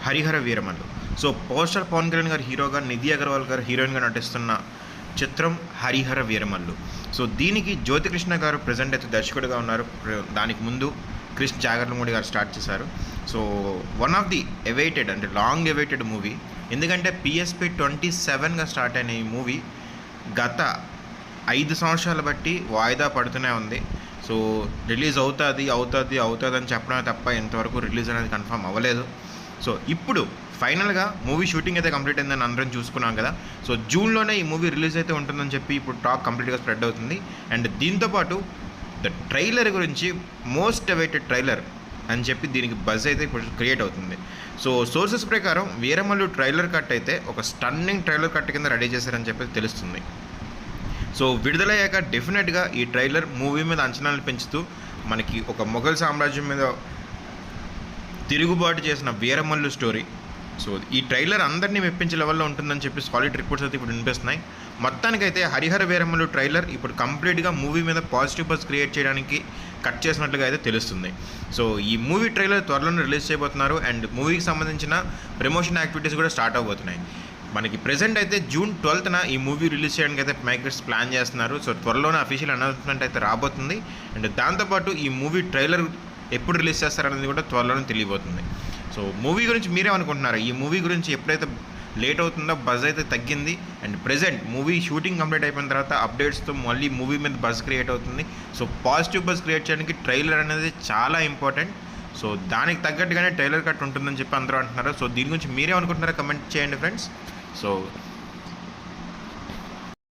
Harihara Veeramallu. So poster Pawan Kalyan గారు హీరోగా, నిధి అగర్వాల్ గారు హీరోయిన్గా నటిస్తున్న చిత్రం హరిహర వీరమల్లు. సో దీనికి జ్యోతికృష్ణ గారు ప్రజెంట్ అయితే దర్శకుడిగా ఉన్నారు. దానికి ముందు క్రిష్ జాగర్లమూడి గారు స్టార్ట్ చేశారు. So one of the awaited, అంటే లాంగ్ అవైటెడ్ మూవీ. ఎందుకంటే PSP 27గా స్టార్ట్ అయిన ఈ మూవీ గత 5 సంవత్సరాలు బట్టి వాయిదా పడుతూనే ఉంది. సో రిలీజ్ అవుతుంది అని చెప్పడమే తప్ప ఇంతవరకు రిలీజ్ అనేది కన్ఫర్మ్ అవ్వలేదు. సో ఇప్పుడు ఫైనల్గా మూవీ షూటింగ్ అయితే కంప్లీట్ అయిందని అందరం చూసుకున్నాం కదా. సో జూన్లోనే ఈ మూవీ రిలీజ్ అయితే ఉంటుందని చెప్పి ఇప్పుడు టాక్ కంప్లీట్గా స్ప్రెడ్ అవుతుంది. అండ్ దీంతోపాటు ద ట్రైలర్ గురించి మోస్ట్ అవైటెడ్ ట్రైలర్ అని చెప్పి దీనికి బజ్ అయితే ఇప్పుడు క్రియేట్ అవుతుంది. సో సోర్సెస్ ప్రకారం వీరమల్లు ట్రైలర్ కట్ అయితే ఒక స్టన్నింగ్ ట్రైలర్ కట్ కింద రెడీ చేశారని చెప్పి తెలుస్తుంది. సో విడుదలయ్యాక డెఫినెట్గా ఈ ట్రైలర్ మూవీ మీద అంచనాలు పెంచుతూ మనకి ఒక మొఘల్ సామ్రాజ్యం మీద తిరుగుబాటు చేసిన వీరమల్లు స్టోరీ. సో ఈ ట్రైలర్ అందరినీ మెప్పించే లెవెల్లో ఉంటుందని చెప్పి సాలిడ్ రిపోర్ట్స్ అయితే ఇప్పుడు వినిపిస్తున్నాయి. మొత్తానికైతే హరిహర వీరమల్లు ట్రైలర్ ఇప్పుడు కంప్లీట్గా మూవీ మీద పాజిటివ్ బజ్ క్రియేట్ చేయడానికి కట్ చేసినట్లుగా అయితే తెలుస్తుంది. సో ఈ మూవీ ట్రైలర్ త్వరలోనే రిలీజ్ చేయబోతున్నారు. అండ్ మూవీకి సంబంధించిన ప్రమోషన్ యాక్టివిటీస్ కూడా స్టార్ట్ అవబోతున్నాయి. మనకి ప్రెజెంట్ అయితే June 12న ఈ మూవీ రిలీజ్ చేయడానికి అయితే మేకర్స్ ప్లాన్ చేస్తున్నారు. సో త్వరలోనే అఫీషియల్ అనౌన్స్మెంట్ అయితే రాబోతుంది. అండ్ దాంతోపాటు ఈ మూవీ ట్రైలర్ ఎప్పుడు రిలీజ్ చేస్తారనేది కూడా త్వరలోనే తెలియబోతుంది. సో మూవీ గురించి మీరేమనుకుంటున్నారు? ఈ మూవీ గురించి ఎప్పుడైతే లేట్ అవుతుందో బజ్ అయితే తగ్గింది. And present movie shooting complete అయిపోయిన తర్వాత అప్డేట్స్తో మళ్ళీ మూవీ మీద బజ్ క్రియేట్ అవుతుంది. సో పాజిటివ్ బజ్ క్రియేట్ చేయడానికి ట్రైలర్ అనేది చాలా ఇంపార్టెంట్. సో దానికి తగ్గట్టుగానే ట్రైలర్ కట్ ఉంటుందని చెప్పి అందరూ అంటున్నారు. సో దీని గురించి మీరేమనుకుంటున్నారో కమెంట్ చేయండి ఫ్రెండ్స్. సో